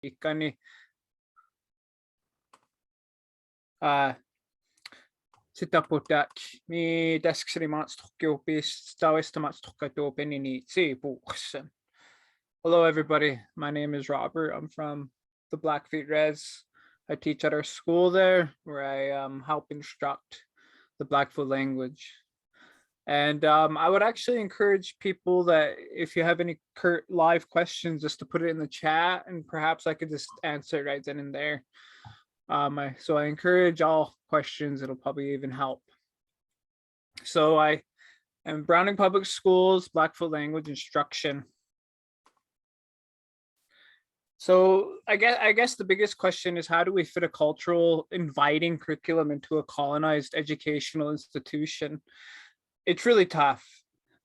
Piikuni. Sitä puhutaan, mi tässäksi maatstokiopis, tauista maatstokatopinini tsiipuuksen. Hello, everybody. My name is Robert. I'm from the Blackfeet Res. I teach at our school there, where I help instruct the Blackfoot language. And I would actually encourage people that if you have any live questions, just to put it in the chat, and perhaps I could just answer it right then and there. So I encourage all questions. It'll probably even help. So I am Browning Public Schools, Blackfoot language instruction. So I guess the biggest question is, how do we fit a cultural inviting curriculum into a colonized educational institution? It's really tough.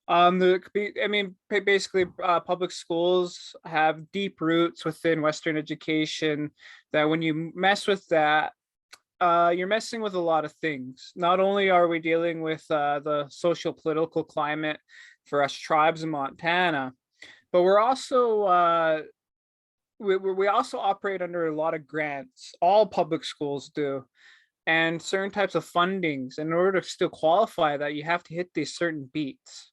Basically, public schools have deep roots within Western education that when you mess with that, you're messing with a lot of things. Not only are we dealing with the social political climate for us tribes in Montana, but we're also we also operate under a lot of grants. All public schools do, and certain types of fundings. In order to still qualify that, you have to hit these certain beats.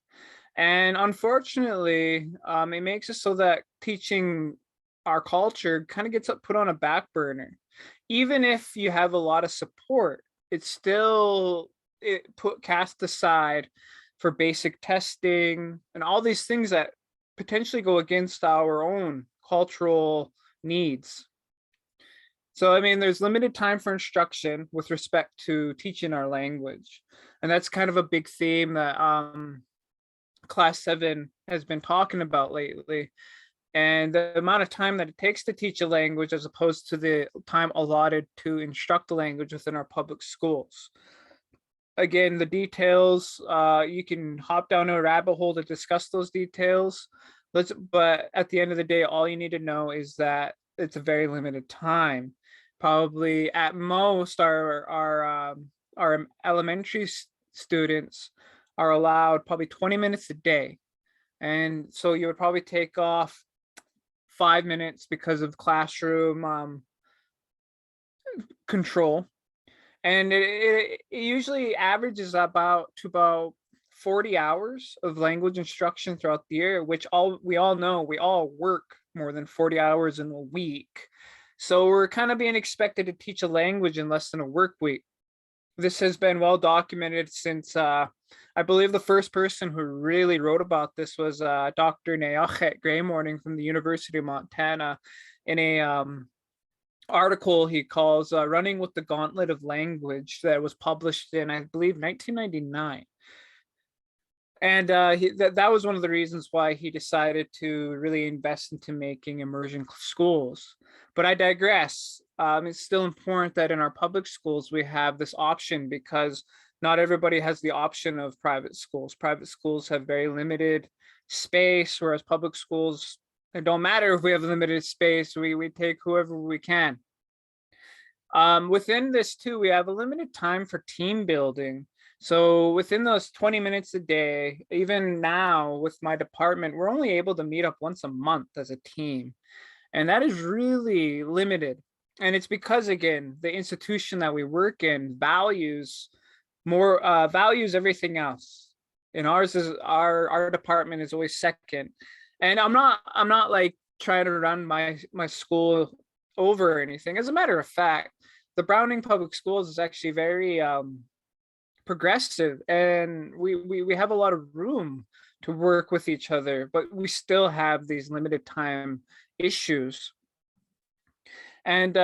And unfortunately, it makes it so that teaching our culture kind of gets put on a back burner. Even if you have a lot of support, it's still cast aside for basic testing and all these things that potentially go against our own cultural needs. So, there's limited time for instruction with respect to teaching our language. And that's kind of a big theme that Class 7 has been talking about lately. And the amount of time that it takes to teach a language as opposed to the time allotted to instruct the language within our public schools. Again, the details, you can hop down a rabbit hole to discuss those details. But at the end of the day, all you need to know is that it's a very limited time. Probably at most, our elementary students are allowed probably 20 minutes a day. And so you would probably take off 5 minutes because of classroom control. And it usually averages about 40 hours of language instruction throughout the year, which we all know we all work more than 40 hours in a week. So we're kind of being expected to teach a language in less than a work week. This has been well documented since I believe the first person who really wrote about this was Dr. Neochet Graymorning from the University of Montana in a article he calls Running with the Gauntlet of Language that was published in, I believe, 1999. And that was one of the reasons why he decided to really invest into making immersion schools. But I digress. It's still important that in our public schools, we have this option, because not everybody has the option of private schools. Private schools have very limited space, whereas public schools, it don't matter if we have limited space, we take whoever we can. Within this too, we have a limited time for team building. So within those 20 minutes a day, even now with my department, we're only able to meet up once a month as a team. And that is really limited. And it's because, again, the institution that we work in values everything else. And ours is our department is always second. And I'm not like trying to run my school over or anything. As a matter of fact, the Browning Public Schools is actually very progressive, and we have a lot of room to work with each other, but we still have these limited time issues. And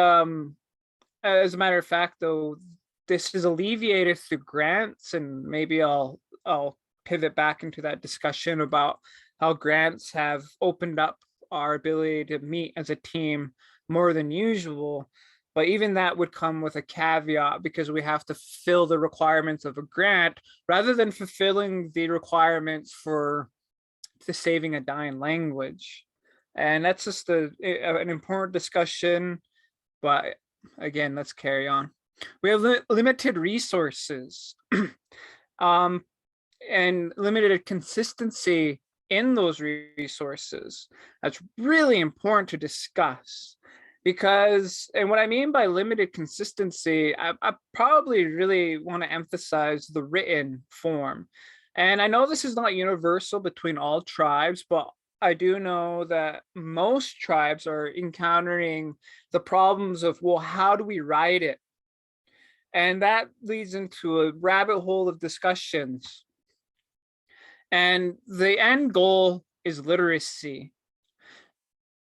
as a matter of fact, though, this is alleviated through grants, and maybe I'll pivot back into that discussion about how grants have opened up our ability to meet as a team more than usual. But even that would come with a caveat, because we have to fill the requirements of a grant rather than fulfilling the requirements for saving a dying language. And that's just an important discussion. But again, let's carry on. We have limited resources and limited consistency in those resources. That's really important to discuss. Because, and what I mean by limited consistency, I probably really want to emphasize the written form. And I know this is not universal between all tribes, but I do know that most tribes are encountering the problems of, well, how do we write it? And that leads into a rabbit hole of discussions. And the end goal is literacy.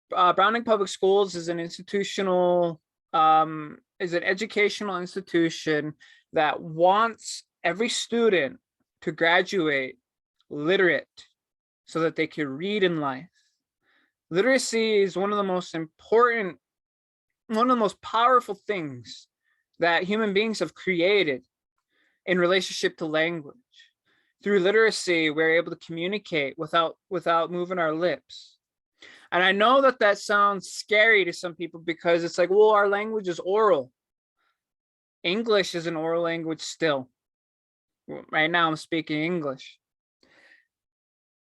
Browning Public Schools is an institutional, is an educational institution that wants every student to graduate literate so that they can read in life. Literacy is one of the most important, one of the most powerful things that human beings have created in relationship to language. Through literacy, we're able to communicate without moving our lips. And I know that that sounds scary to some people because it's like, well, our language is oral. English is an oral language still. Right now I'm speaking English.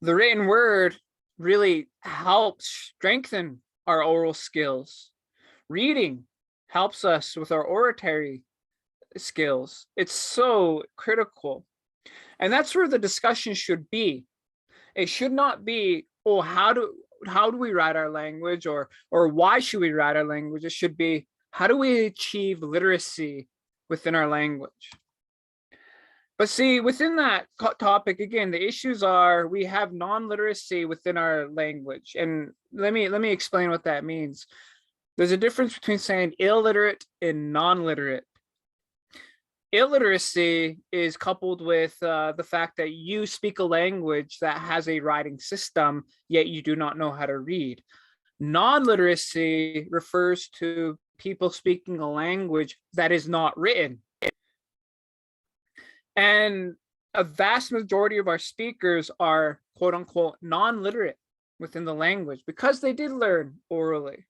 The written word really helps strengthen our oral skills. Reading helps us with our oratory skills. It's so critical. And that's where the discussion should be. It should not be, oh, how do we write our language, or why should we write our language? It should be, how do we achieve literacy within our language? But see, within that topic, again, the issues are we have non-literacy within our language. And let me explain what that means. There's a difference between saying illiterate and non-literate. Illiteracy is coupled with the fact that you speak a language that has a writing system, yet you do not know how to read. Non-literacy refers to people speaking a language that is not written. And a vast majority of our speakers are quote unquote non-literate within the language because they did learn orally.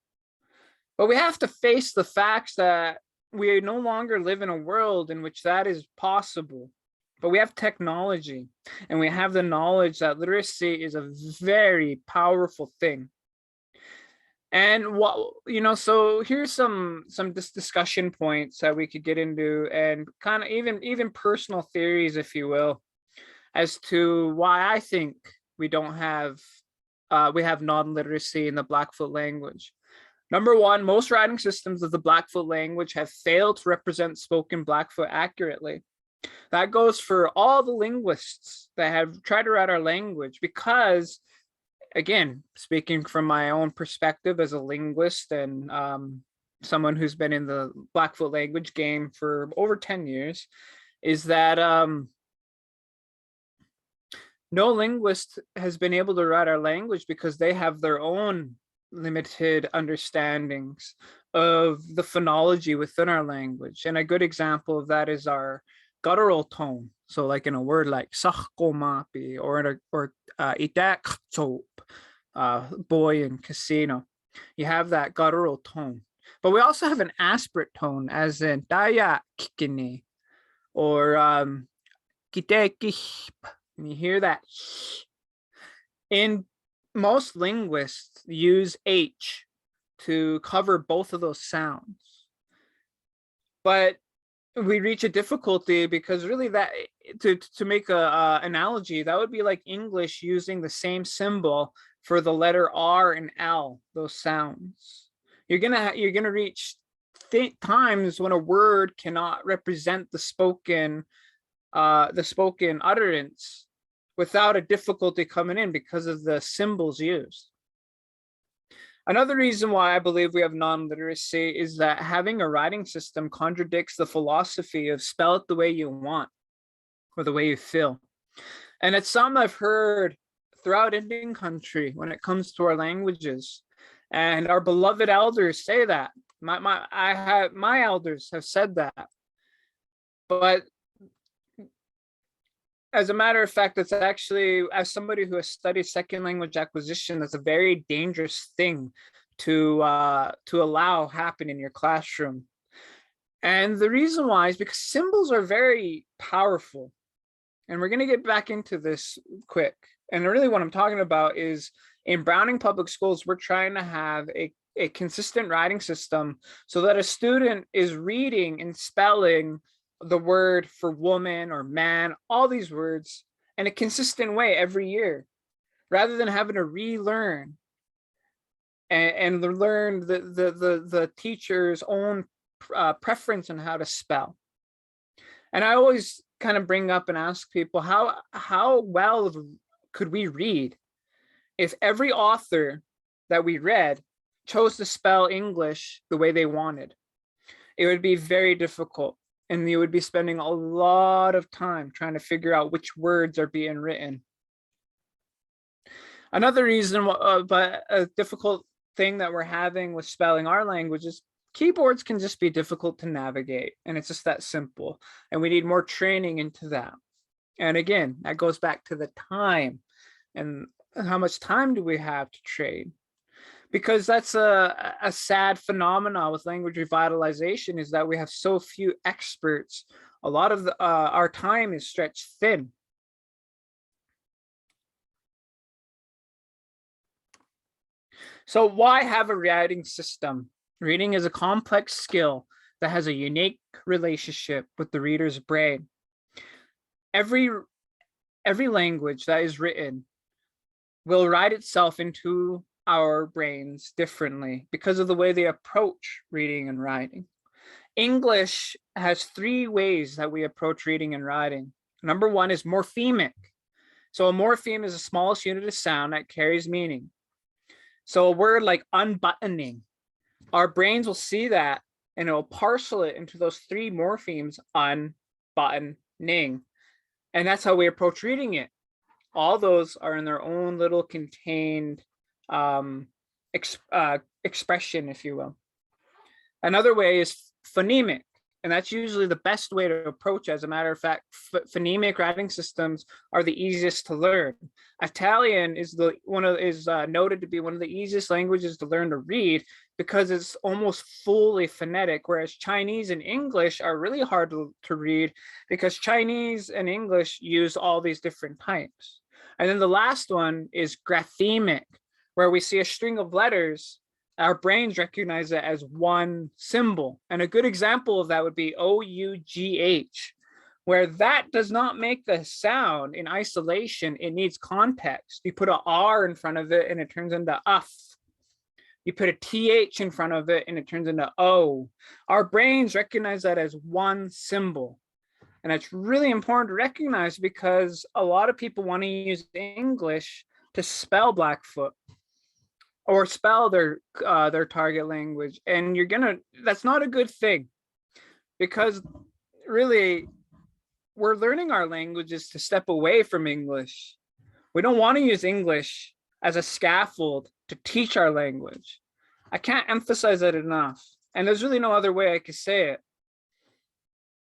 But we have to face the facts that we no longer live in a world in which that is possible. But we have technology and we have the knowledge that literacy is a very powerful thing. And what, so here's some discussion points that we could get into, and kind of even personal theories, if you will, as to why I think we don't have we have non-literacy in the Blackfoot language. Number one, most writing systems of the Blackfoot language have failed to represent spoken Blackfoot accurately. That goes for all the linguists that have tried to write our language because, again, speaking from my own perspective as a linguist and someone who's been in the Blackfoot language game for over 10 years, is that no linguist has been able to write our language because they have their own limited understandings of the phonology within our language. And a good example of that is our guttural tone. So like in a word like sakkomapi or itak boy in casino, you have that guttural tone. But we also have an aspirate tone, as in daya kikini or kitekih. And you hear that. In most linguists use H to cover both of those sounds. But we reach a difficulty because really that, to make a analogy, that would be like English using the same symbol for the letter R and L, those sounds. You're gonna reach times when a word cannot represent the spoken utterance without a difficulty coming in because of the symbols used. Another reason why I believe we have non-literacy is that having a writing system contradicts the philosophy of spell it the way you want or the way you feel. And it's something I've heard throughout Indian country when it comes to our languages. And our beloved elders say that. My elders have said that. But as a matter of fact, it's actually, as somebody who has studied second language acquisition, that's a very dangerous thing to allow happen in your classroom. And the reason why is because symbols are very powerful. And we're going to get back into this quick. And really what I'm talking about is in Browning Public Schools, we're trying to have a a consistent writing system so that a student is reading and spelling the word for woman or man, all these words in a consistent way every year, rather than having to relearn and learn the teacher's own preference on how to spell. And I always kind of bring up and ask people, how well could we read if every author that we read chose to spell English the way they wanted? It would be very difficult, and you would be spending a lot of time trying to figure out which words are being written. Another reason, but a difficult thing that we're having with spelling our language is keyboards can just be difficult to navigate, and it's just that simple, and we need more training into that. And again, that goes back to the time, and how much time do we have to train? Because that's a sad phenomenon with language revitalization, is that we have so few experts. A lot of our time is stretched thin. So why have a writing system? Reading is a complex skill that has a unique relationship with the reader's brain. Every language that is written will write itself into our brains differently because of the way they approach reading and writing. English has 3 ways that we approach reading and writing. Number 1 is morphemic. So a morpheme is the smallest unit of sound that carries meaning. So a word like unbuttoning, our brains will see that and it will parcel it into those 3 morphemes: unbuttoning. And that's how we approach reading it. All those are in their own little contained expression, if you will. Another way is phonemic, and that's usually the best way to approach. As a matter of fact, phonemic writing systems are the easiest to learn. Italian is noted to be one of the easiest languages to learn to read because it's almost fully phonetic, whereas Chinese and English are really hard to read because Chinese and English use all these different types. And then the last one is graphemic, where we see a string of letters. Our brains recognize it as one symbol. And a good example of that would be OUGH, where that does not make the sound in isolation. It needs context. You put an R in front of it and it turns into UF. You put a TH in front of it and it turns into O. Our brains recognize that as one symbol. And it's really important to recognize because a lot of people want to use English to spell Blackfoot or spell their target language. And that's not a good thing, because really we're learning our languages to step away from English. We don't want to use English as a scaffold to teach our language. I can't emphasize that enough. And there's really no other way I could say it.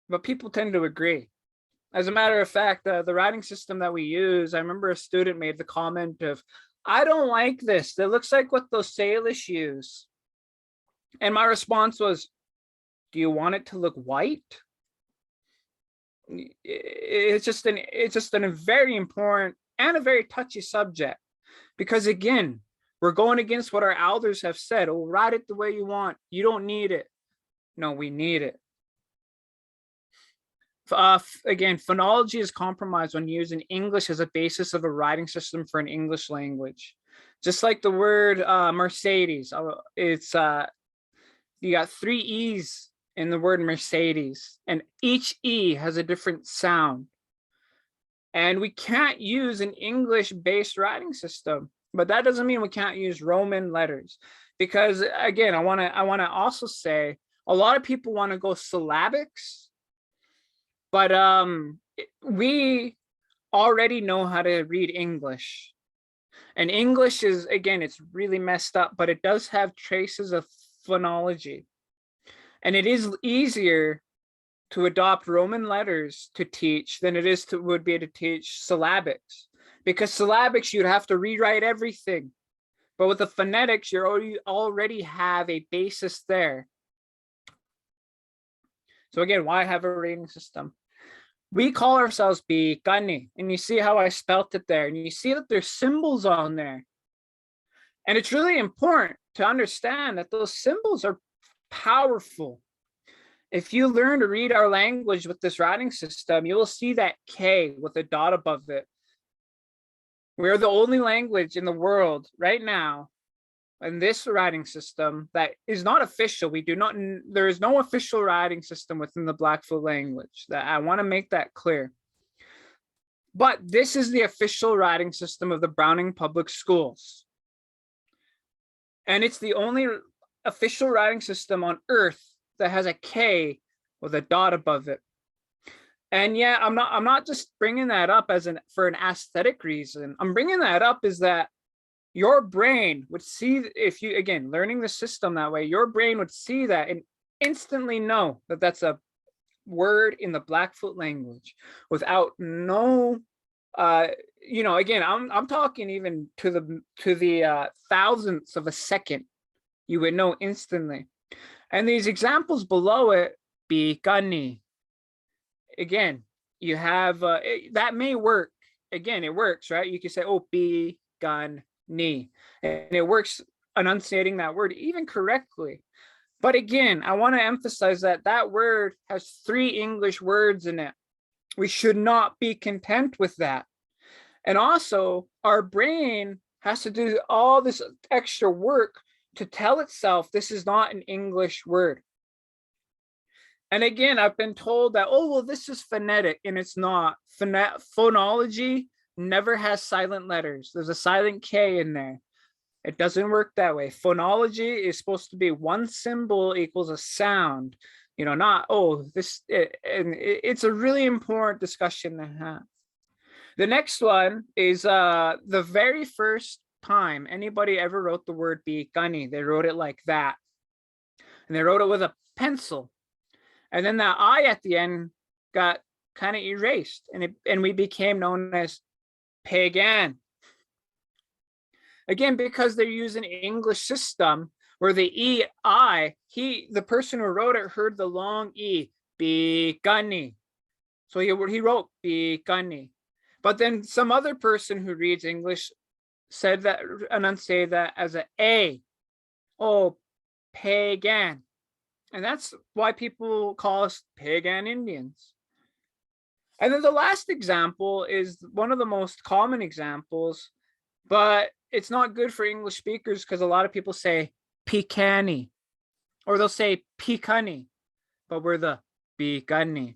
But people tend to agree. As a matter of fact, the writing system that we use, I remember a student made the comment of, I don't like this. It looks like what those Salish use. And my response was, do you want it to look white? It's just a very important and a very touchy subject, because again, we're going against what our elders have said. Oh, write it the way you want. You don't need it. No, we need it. Again, phonology is compromised when using English as a basis of a writing system for an English language. Just like the word Mercedes, it's you got 3 E's in the word Mercedes, and each E has a different sound. And we can't use an English-based writing system, but that doesn't mean we can't use Roman letters. Because again, I want to also say a lot of people want to go syllabics. But we already know how to read English. And English is, again, it's really messed up, but it does have traces of phonology. And it is easier to adopt Roman letters to teach than it would be to teach syllabics. Because syllabics, you'd have to rewrite everything. But with the phonetics, you already have a basis there. So again, why have a rating system? We call ourselves Piikuni, and you see how I spelt it there, and you see that there's symbols on there. And it's really important to understand that those symbols are powerful. If you learn to read our language with this writing system, you will see that K with a dot above it. We're the only language in the world right now in this writing system that is not official. There is no official writing system within the Blackfoot language. That I want to make that clear. But this is the official writing system of the Browning Public Schools. And it's the only official writing system on Earth that has a K with a dot above it. And yeah, I'm not just bringing that up for an aesthetic reason. I'm bringing that up is that your brain would see, if you, again, learning the system that way, your brain would see that and instantly know that that's a word in the Blackfoot language without no, again, I'm talking even to the thousandths of a second, you would know instantly. And these examples below it, Piikuni. Again, you have, that may work. Again, it works, right? You can say, oh, Piikuni. And it works enunciating that word even correctly. But again, I want to emphasize that that word has 3 English words in it. We should not be content with that. And also, our brain has to do all this extra work to tell itself this is not an English word. And again, I've been told that, oh, well, this is phonetic, and it's not. Phonology never has silent letters. There's a silent K in there. It doesn't work that way. Phonology is supposed to be one symbol equals a sound, not, oh, and it's a really important discussion to have. The next one is the very first time anybody ever wrote the word Piikuni, they wrote it like that. And they wrote it with a pencil. And then that I at the end got kind of erased, and we became known as pagan. Again, because they're using English system where the the person who wrote it heard the long E, Piikuni. So he wrote Piikuni. But then some other person who reads English enunciated that as an A. Oh, pagan. And that's why people call us pagan Indians. And then the last example is one of the most common examples, but it's not good for English speakers because a lot of people say Piikuni, or they'll say Piikuni, but we're the Piikuni.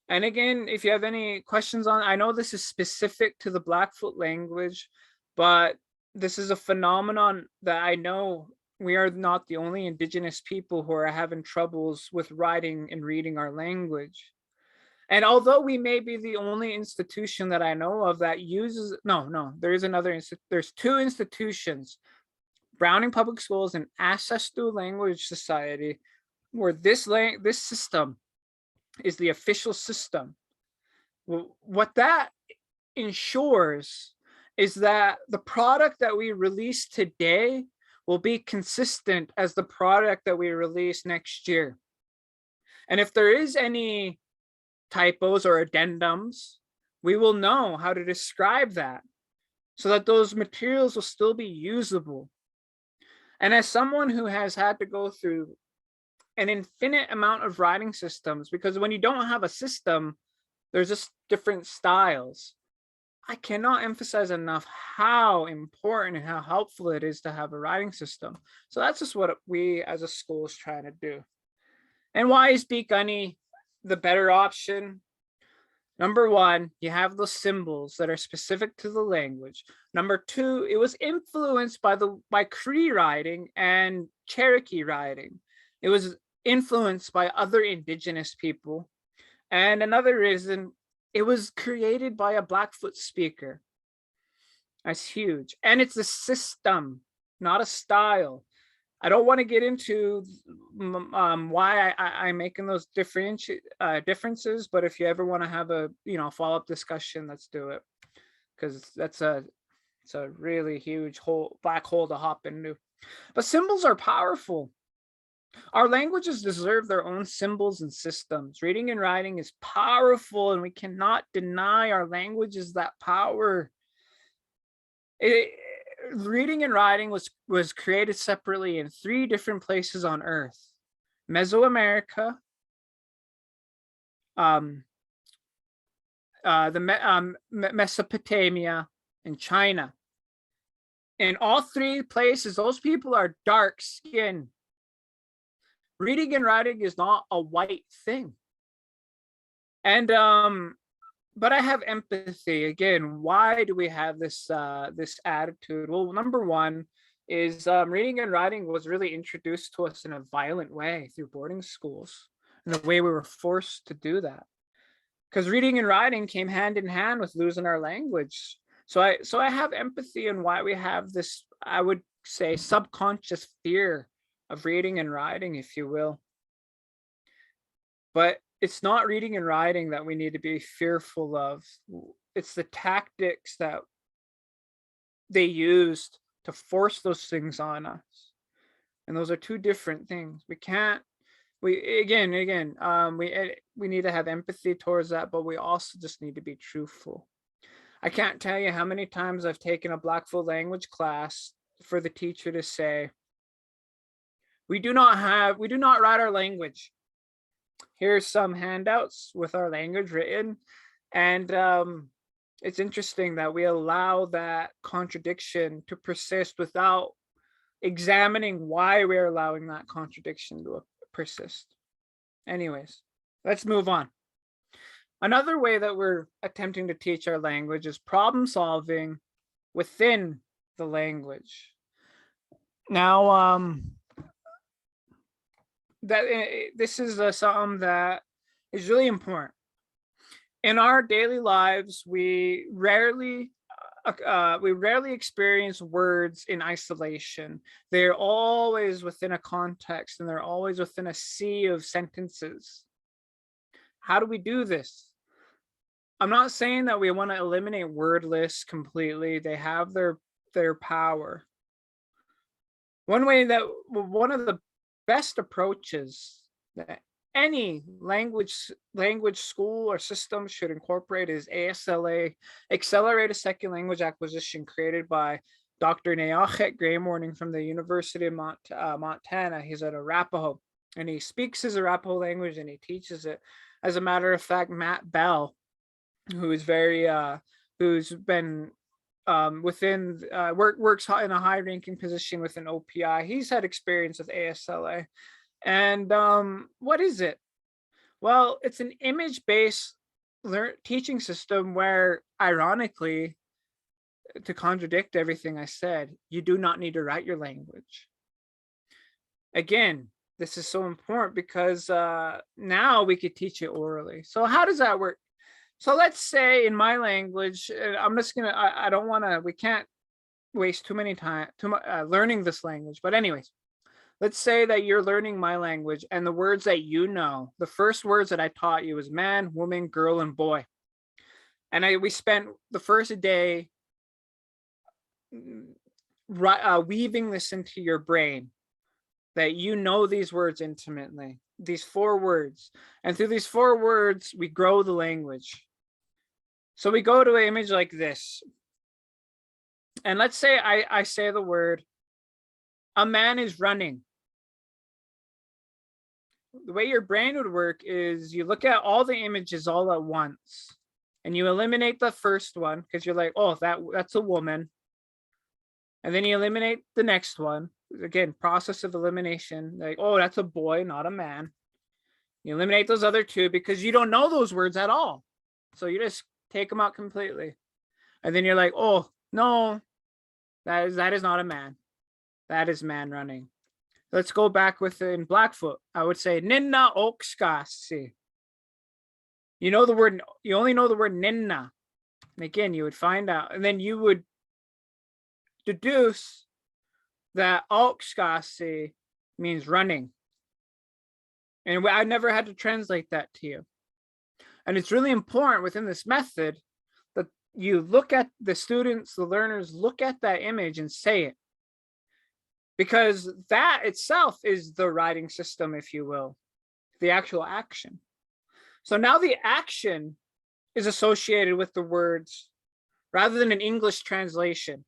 And again, if you have any questions on, I know this is specific to the Blackfoot language, but this is a phenomenon that I know we are not the only Indigenous people who are having troubles with writing and reading our language. And although we may be the only institution that I know of that uses, there is another, there's 2 institutions, Browning Public Schools and Ancestral Language Society, where this system is the official system. What that ensures is that the product that we release today will be consistent as the product that we release next year. And if there is any typos or addendums, we will know how to describe that so that those materials will still be usable. And as someone who has had to go through an infinite amount of writing systems, because when you don't have a system, there's just different styles. I cannot emphasize enough how important and how helpful it is to have a writing system. So that's just what we as a school is trying to do. And why is Piikuni the better option? Number 1, you have those symbols that are specific to the language. Number 2, it was influenced by Cree writing and Cherokee writing. It was influenced by other Indigenous people. And another reason, it was created by a Blackfoot speaker. That's huge. And it's a system, not a style. I don't want to get into why I'm making those differences, but if you ever want to have a follow-up discussion, let's do it, because it's a really huge black hole to hop into. But symbols are powerful. Our languages deserve their own symbols and systems. Reading and writing is powerful, and we cannot deny our languages that power. reading and writing was created separately in 3 different places on Earth: Mesoamerica, Mesopotamia, and China. In all 3 places, those people are dark skinned. Reading and writing is not a white thing. And but I have empathy. Again, why do we have this this attitude? Well, number one is reading and writing was really introduced to us in a violent way through boarding schools, and the way we were forced to do that. Because reading and writing came hand in hand with losing our language. So I have empathy in why we have this, I would say, subconscious fear of reading and writing, if you will. But it's not reading and writing that we need to be fearful of. It's the tactics that they used to force those things on us. And those are 2 different things. We can't, we need to have empathy towards that, but we also just need to be truthful. I can't tell you how many times I've taken a Blackfoot language class for the teacher to say, we do not write our language. Here's some handouts with our language written. And it's interesting that we allow that contradiction to persist without examining why we're allowing that contradiction to persist. Anyways, let's move on. Another way that we're attempting to teach our language is problem solving within the language. Now, this is something that is really important. In our daily lives, we rarely experience words in isolation. They're always within a context, and they're always within a sea of sentences. How do we do this? I'm not saying that we want to eliminate word lists completely. They have their power. One of the best approaches that any language school or system should incorporate is ASLA, Accelerated Second Language Acquisition, created by Dr. Neochet Graymorning from the University of Montana. He's at Arapaho, and he speaks his Arapaho language and he teaches it. As a matter of fact, Matt Bell, who is who's been works in a high ranking position within OPI, he's had experience with ASLA. And what is it? Well, it's an image-based teaching system where, ironically, to contradict everything I said, you do not need to write your language. Again, this is so important because now we could teach it orally. So how does that work? So let's say in my language, I'm just gonna, I don't want to, we can't waste too much learning this language. But anyways, let's say that you're learning my language, and the words that you know, the first words that I taught you was man, woman, girl, and boy. And we spent the first day weaving this into your brain, that you know these words intimately, these 4 words. And through these 4 words, we grow the language. So we go to an image like this. And let's say I say the word, a man is running. The way your brain would work is you look at all the images all at once, and you eliminate the first one because you're like, oh, that's a woman. And then you eliminate the next one. Again, process of elimination. Like, oh, that's a boy, not a man. You eliminate those other 2 because you don't know those words at all. So you just take them out completely. And then you're like, oh, no, that is not a man. That is man running. Let's go back within Blackfoot. I would say ninna okskasi. You only know the word ninna. And again, you would find out, and then you would deduce that okskasi means running. And I never had to translate that to you. And it's really important within this method that you look at the students, the learners, look at that image and say it. Because that itself is the writing system, if you will, the actual action. So now the action is associated with the words rather than an English translation.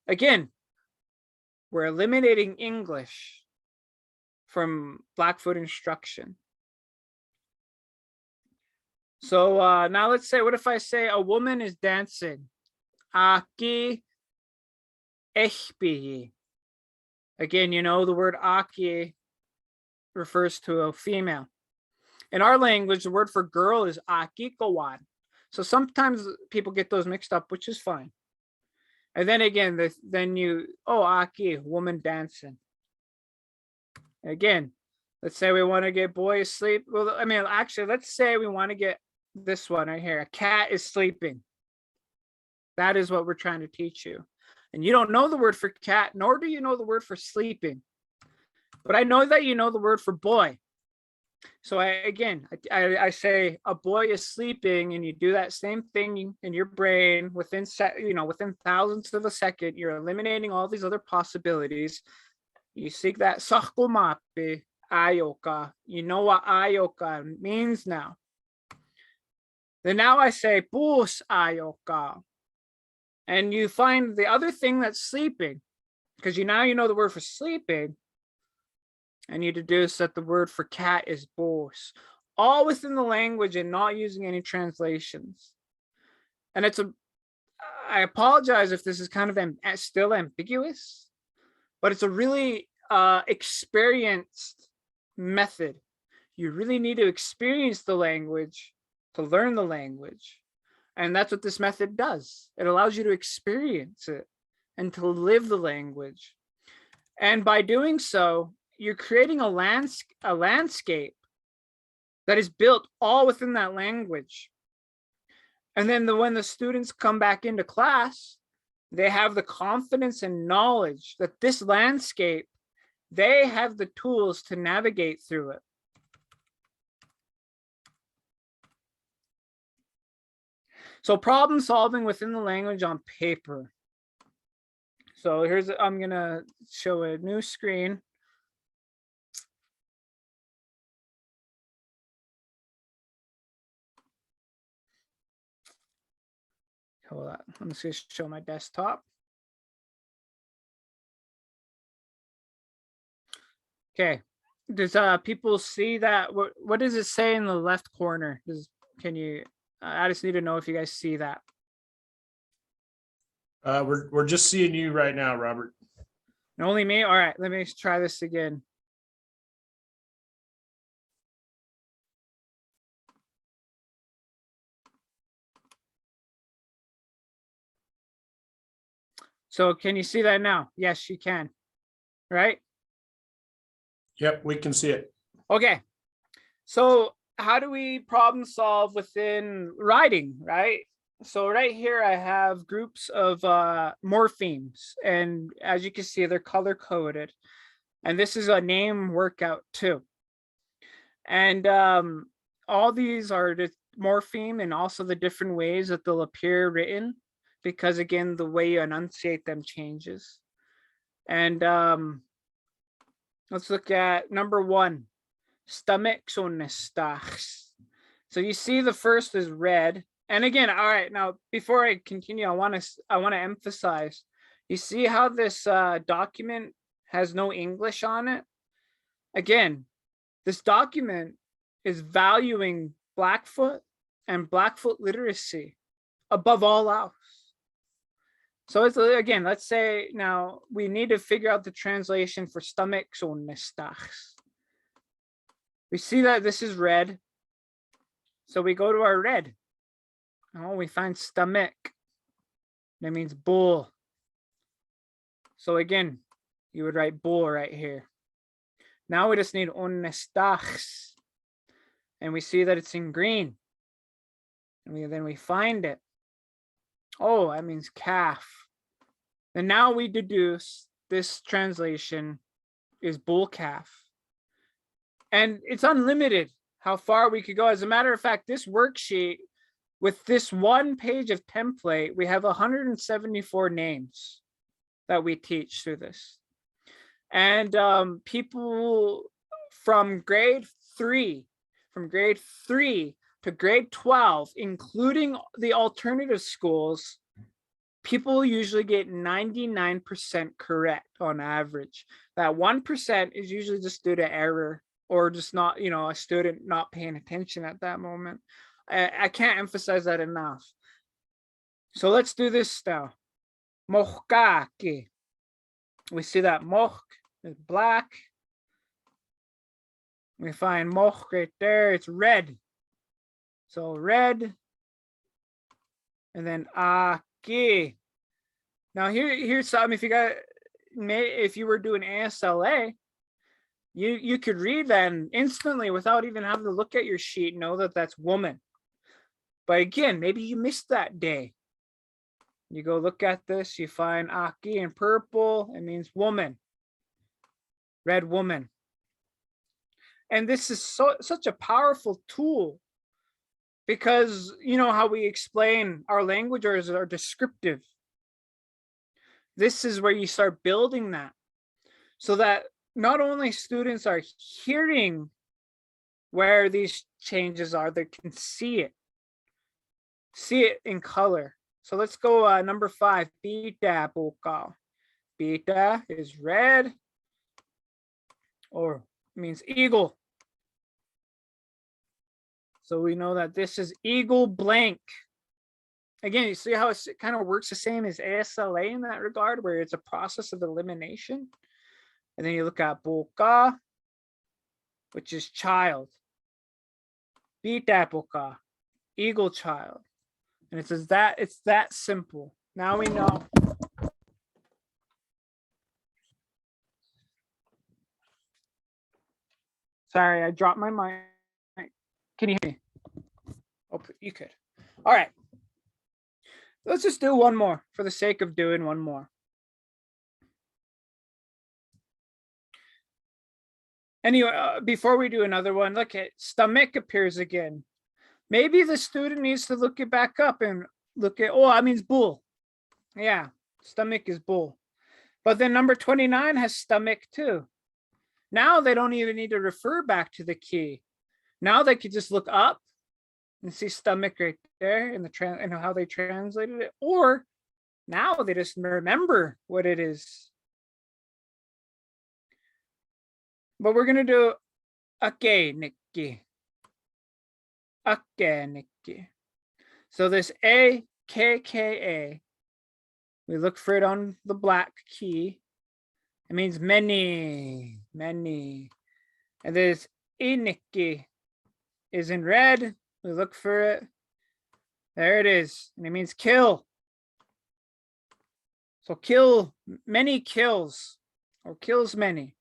Again, we're eliminating English from Blackfoot instruction. So now let's say, what if I say a woman is dancing? Aki ehpi. Again, you know, the word aki refers to a female. In our language, the word for girl is akikawan. So sometimes people get those mixed up, which is fine. And then again, aki, woman dancing. Again, let's say we want to get boy asleep. Well, I mean, actually, let's say we want to get this one right here. A cat is sleeping. That is what we're trying to teach you. And you don't know the word for cat, nor do you know the word for sleeping. But I know that you know the word for boy. So I say a boy is sleeping, and you do that same thing in your brain within thousandths of a second. You're eliminating all these other possibilities. You seek that sakumapi ayoka. You know what ayoka means now. Then now I say bus ayoka. And you find the other thing that's sleeping, because you know the word for sleeping. And you deduce that the word for cat is bos, all within the language and not using any translations. And I apologize if this is kind of still ambiguous, but it's a really experienced method. You really need to experience the language to learn the language. And that's what this method does. It allows you to experience it and to live the language. And by doing so, you're creating a landscape that is built all within that language. And then when the students come back into class, they have the confidence and knowledge that this landscape, they have the tools to navigate through it. So problem solving within the language on paper. So I'm gonna show a new screen. Hold on, I'm just gonna show my desktop. Okay, does people see that? What does it say in the left corner? Can you? I just need to know if you guys see that. We're just seeing you right now, Robert. Only me? All right, let me try this again. So can you see that now? Yes, you can. Right? Yep, we can see it. Okay. So how do we problem solve within writing, right? So right here I have groups of morphemes, and as you can see, they're color coded. And this is a name workout too. And all these are the morpheme and also the different ways that they'll appear written, because again, the way you enunciate them changes. And let's look at number 1, stomach sonestachs. So you see the first is red. And again, all right, now before I continue, I want to emphasize, you see how this document has no English on it? Again, this document is valuing Blackfoot and Blackfoot literacy above all else. So it's, again, let's say now we need to figure out the translation for stomach sonestachs. We see that this is red. So we go to our red. Oh, we find stomach. That means bull. So again, you would write bull right here. Now we just need onestachs. And we see that it's in green. And then we find it. Oh, that means calf. And now we deduce this translation is bull calf. And it's unlimited how far we could go. As a matter of fact, this worksheet, with this one page of template, we have 174 names that we teach through this. And people from grade 3 to grade 12, including the alternative schools, people usually get 99% correct on average. That 1% is usually just due to error or just not, a student not paying attention at that moment. I can't emphasize that enough. So let's do this now. Mohkake. We see that moch is black. We find moch right there. It's red. So red. And then ake. Now here's something. If you were doing ASLA, you could read that and instantly, without even having to look at your sheet, know that that's woman. But again, maybe you missed that day. You go look at this, you find Aki in purple, it means woman, red woman. And this is such a powerful tool because you know how we explain our languages are descriptive. This is where you start building that so that not only students are hearing where these changes are, they can see it in color. So let's go number 5, beta bokal. Beta is red or means eagle. So we know that this is eagle blank. Again, you see how it kind of works the same as ASLA in that regard, where it's a process of elimination. And then you look at boka, which is child. Beta boka, eagle child. And it says that it's that simple. Now we know. Sorry, I dropped my mic. Can you hear me? Oh, you could. All right. Let's just do one more for the sake of doing one more. Anyway, before we do another one, look at stomach appears again. Maybe the student needs to look it back up and look at, oh, that means bull. Yeah, stomach is bull. But then number 29 has stomach too. Now they don't even need to refer back to the key. Now they could just look up and see stomach right there in the and how they translated it. Or now they just remember what it is. But we're gonna do ake nikki. Ake nikki. So this A K K A, we look for it on the black key. It means many, many. And this iniki is in red. We look for it. There it is. And it means kill. So kill, many kills, or kills many.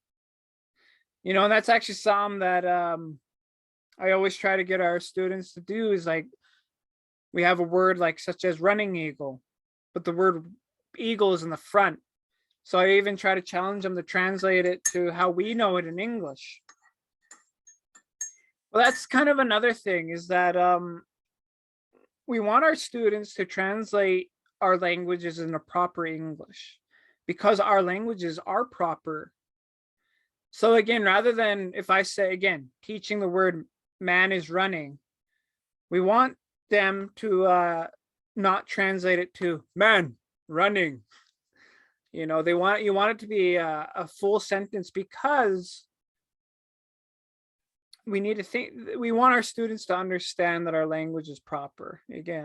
You know, and that's actually something that I always try to get our students to do is like, we have a word like such as running eagle, but the word eagle is in the front. So I even try to challenge them to translate it to how we know it in English. Well, that's kind of another thing is that we want our students to translate our languages in a proper English because our languages are proper. So again, rather than if I say, again, teaching the word man is running, we want them to not translate it to man running. You know, you want it to be a full sentence because we want our students to understand that our language is proper. Again,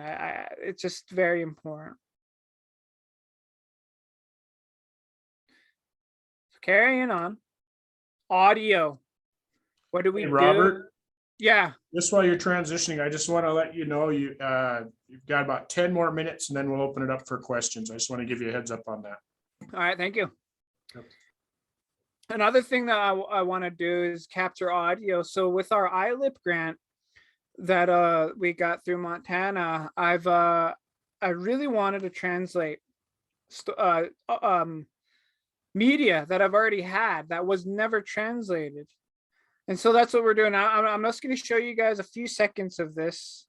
it's just very important. So carrying on. Audio. What do we Hey, do? Robert, Yeah. just while you're transitioning, I just want to let you know you've got about 10 more minutes and then we'll open it up for questions. I just want to give you a heads up on that. All right, thank you. Yep. Another thing that I want to do is capture audio. So with our ILIP grant that we got through Montana, I really wanted to translate media that I've already had that was never translated. And so that's what we're doing. I'm just going to show you guys a few seconds of this.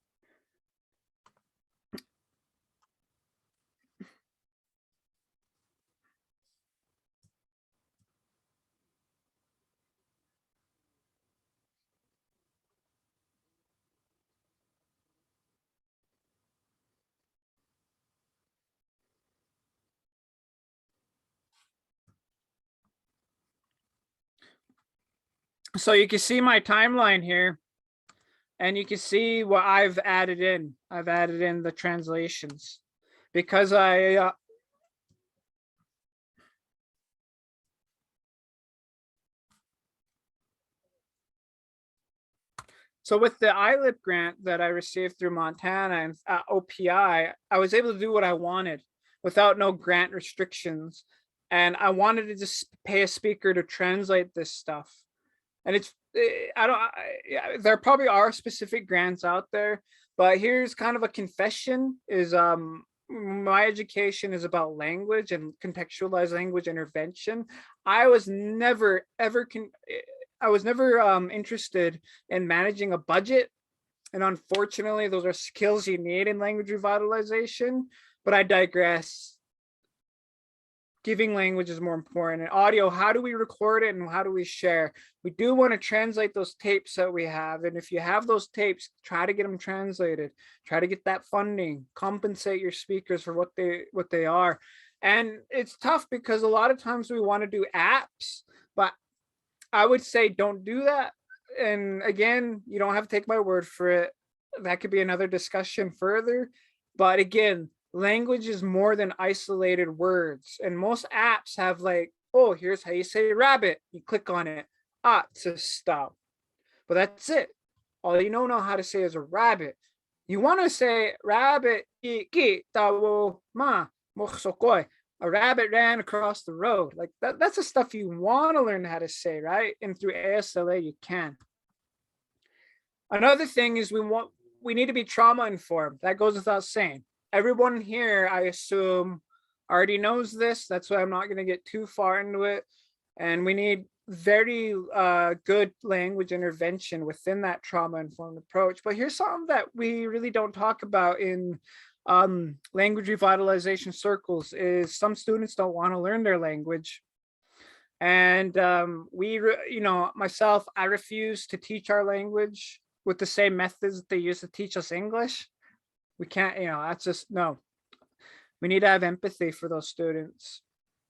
So you can see my timeline here, and you can see what I've added in. I've added in the translations because so with the ILIP grant that I received through Montana and OPI, I was able to do what I wanted without no grant restrictions. And I wanted to just pay a speaker to translate this stuff. And there probably are specific grants out there, but here's kind of a confession is my education is about language and contextualized language intervention. I was never interested in managing a budget. And unfortunately, those are skills you need in language revitalization, but I digress. Giving language is more important. And audio, how do we record it and how do we share? We do want to translate those tapes that we have. And if you have those tapes, try to get them translated, try to get that funding, compensate your speakers for what they are. And it's tough because a lot of times we want to do apps, but I would say don't do that. And again, you don't have to take my word for it. That could be another discussion further. But again, language is more than isolated words. And most apps have like, oh, here's how you say rabbit. You click on it. To stop. But that's it. All you know how to say is a rabbit. You want to say rabbit, a rabbit ran across the road. Like that's the stuff you want to learn how to say, right? And through ASLA, you can. Another thing is we need to be trauma informed. That goes without saying. Everyone here, I assume, already knows this. That's why I'm not going to get too far into it. And we need very good language intervention within that trauma-informed approach. But here's something that we really don't talk about in language revitalization circles is some students don't want to learn their language. And myself, I refuse to teach our language with the same methods that they use to teach us English. We can't, that's just, no. We need to have empathy for those students,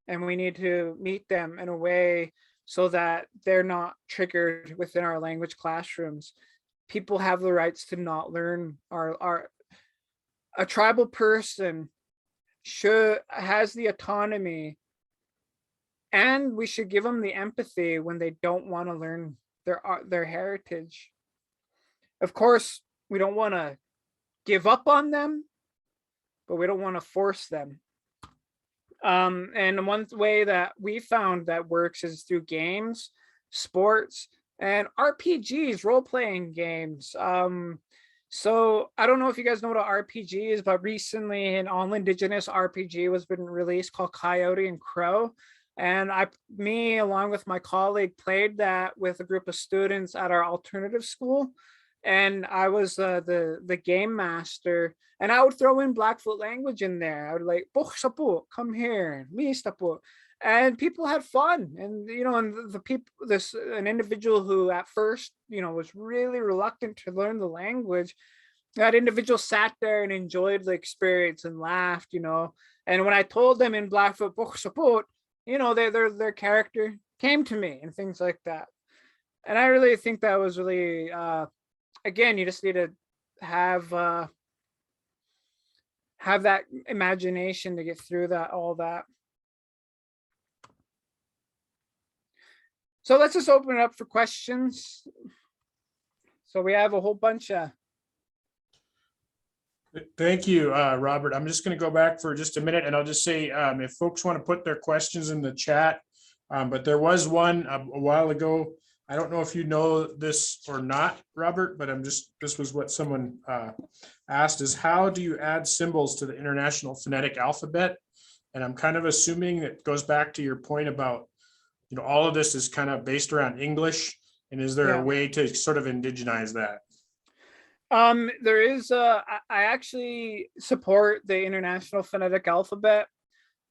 and we need to meet them in a way so that they're not triggered within our language classrooms. People have the rights to not learn a tribal person has the autonomy, and we should give them the empathy when they don't want to learn their heritage. Of course, we don't want to give up on them, but we don't want to force them. And one way that we found that works is through games, sports, and RPGs, role-playing games. So I don't know if you guys know what an RPG is, but recently an all-indigenous RPG was been released called Coyote and Crow. And me, along with my colleague, played that with a group of students at our alternative school. And I was the game master, and I would throw in Blackfoot language in there. I would like, come here, and people had fun. And and the people, an individual who at first was really reluctant to learn the language, that individual sat there and enjoyed the experience and laughed. And when I told them in Blackfoot, their character came to me and things like that. And I really think that was really again, you just need to have that imagination to get through all that. So let's just open it up for questions. So we have a whole bunch of. Thank you, Robert. I'm just going to go back for just a minute, and I'll just say if folks want to put their questions in the chat, but there was one a while ago. I don't know if you know this or not, Robert, but this was what someone asked, is how do you add symbols to the International Phonetic Alphabet? And I'm kind of assuming it goes back to your point about, all of this is kind of based around English. And is there a way to sort of indigenize that? There is, I actually support the International Phonetic Alphabet.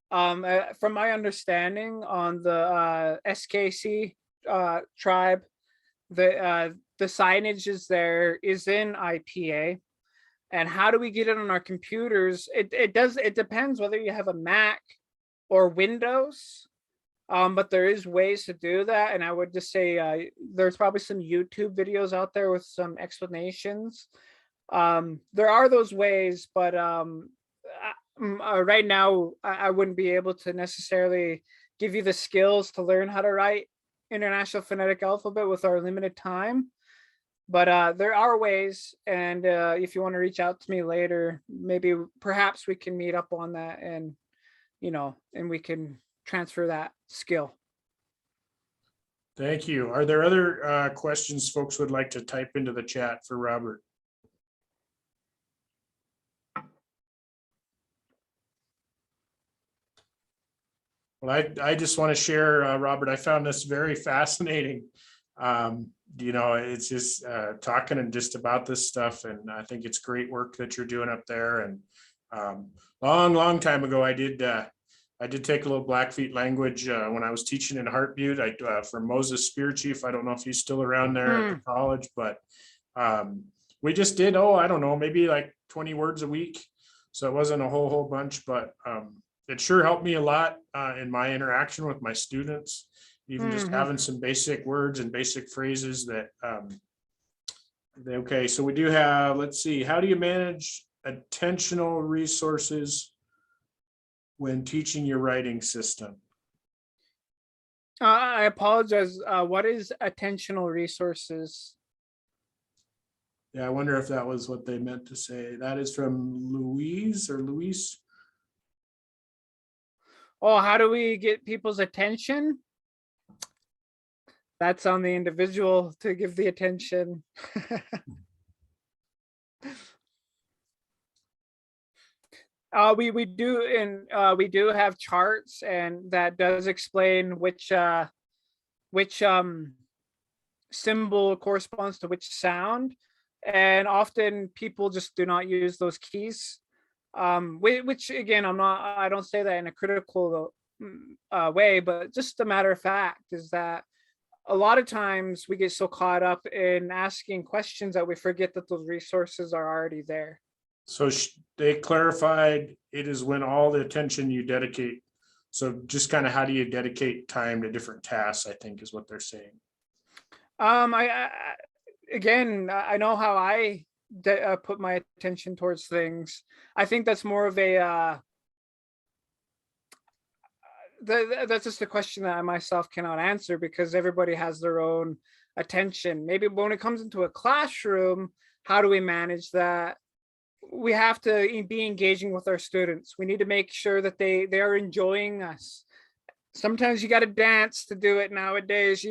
From my understanding on the SKC tribe, the signage is in IPA. And how do we get it on our computers? It depends whether you have a Mac or Windows. But there is ways to do that. And I would just say there's probably some YouTube videos out there with some explanations. There are those ways, but right now I wouldn't be able to necessarily give you the skills to learn how to write International Phonetic Alphabet with our limited time. But there are ways, and if you want to reach out to me later, maybe perhaps we can meet up on that, and and we can transfer that skill. Thank you. Are there other questions folks would like to type into the chat for Robert? Well, I just want to share, Robert, I found this very fascinating. It's just talking and just about this stuff, and I think it's great work that you're doing up there. And long time ago, I did take a little Blackfeet language when I was teaching in Heartbutte. For Moses Spear Chief. I don't know if he's still around there at the college, but we just did, I don't know, maybe like 20 words a week. So it wasn't a whole bunch, but it sure helped me a lot in my interaction with my students. Even just having some basic words and basic phrases that, okay, so we do have, let's see, how do you manage attentional resources when teaching your writing system? I apologize. What is attentional resources? Yeah, I wonder if that was what they meant to say. That is from Louise or Luis. Oh, how do we get people's attention? That's on the individual to give the attention. We do have charts, and that does explain which symbol corresponds to which sound, and often people just do not use those keys. Which again, I don't say that in a critical way, but just a matter of fact is that a lot of times we get so caught up in asking questions that we forget that those resources are already there. So they clarified it is when all the attention you dedicate. So just kind of how do you dedicate time to different tasks, I think is what they're saying. I know how I put my attention towards things. I think that's more of a that's just a question that I myself cannot answer, because everybody has their own attention. Maybe when it comes into a classroom, how do we manage that? We have to be engaging with our students. We need to make sure that they are enjoying us. Sometimes you got to dance to do it nowadays,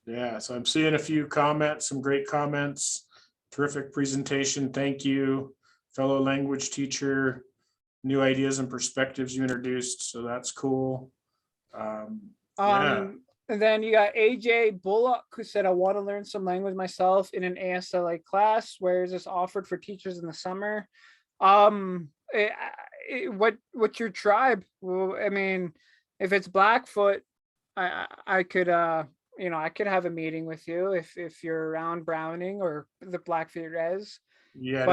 Yeah, so I'm seeing a few comments, some great comments. Terrific presentation. Thank you, fellow language teacher. New ideas and perspectives you introduced, so that's cool. Yeah. And then you got AJ Bullock, who said, I want to learn some language myself in an ASLA class. Where is this offered for teachers in the summer? What's your tribe? Well, I mean, if it's Blackfoot, I could I could have a meeting with you if you're around Browning or the Blackfeet res. Yeah,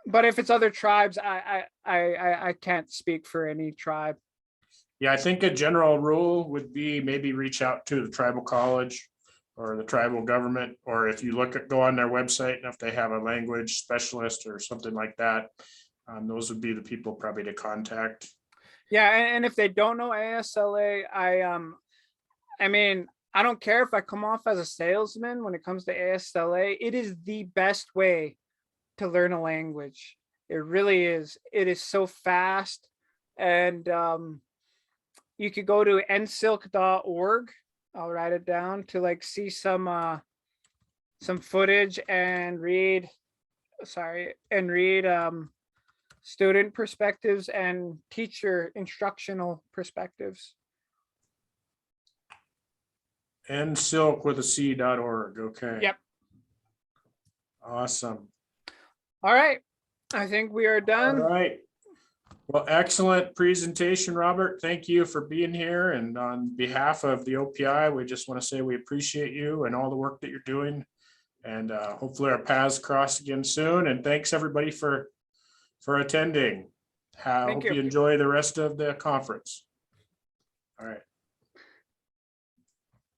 but if it's other tribes, I can't speak for any tribe. Yeah, I think a general rule would be maybe reach out to the tribal college or the tribal government, or if you go on their website and if they have a language specialist or something like that, those would be the people probably to contact. Yeah, and if they don't know ASLA, I mean, I don't care if I come off as a salesman when it comes to ASLA. It is the best way to learn a language. It really is. It is so fast, and you could go to nsilk.org. I'll write it down to see some footage and read student perspectives and teacher instructional perspectives. nsilk with a c.org. Okay. Yep. Awesome. All right. I think we are done. All right. Well, excellent presentation, Robert. Thank you for being here. And on behalf of the OPI, we just want to say we appreciate you and all the work that you're doing. And hopefully our paths cross again soon. And thanks everybody for attending. Hope you. you enjoy the rest of the conference. All right.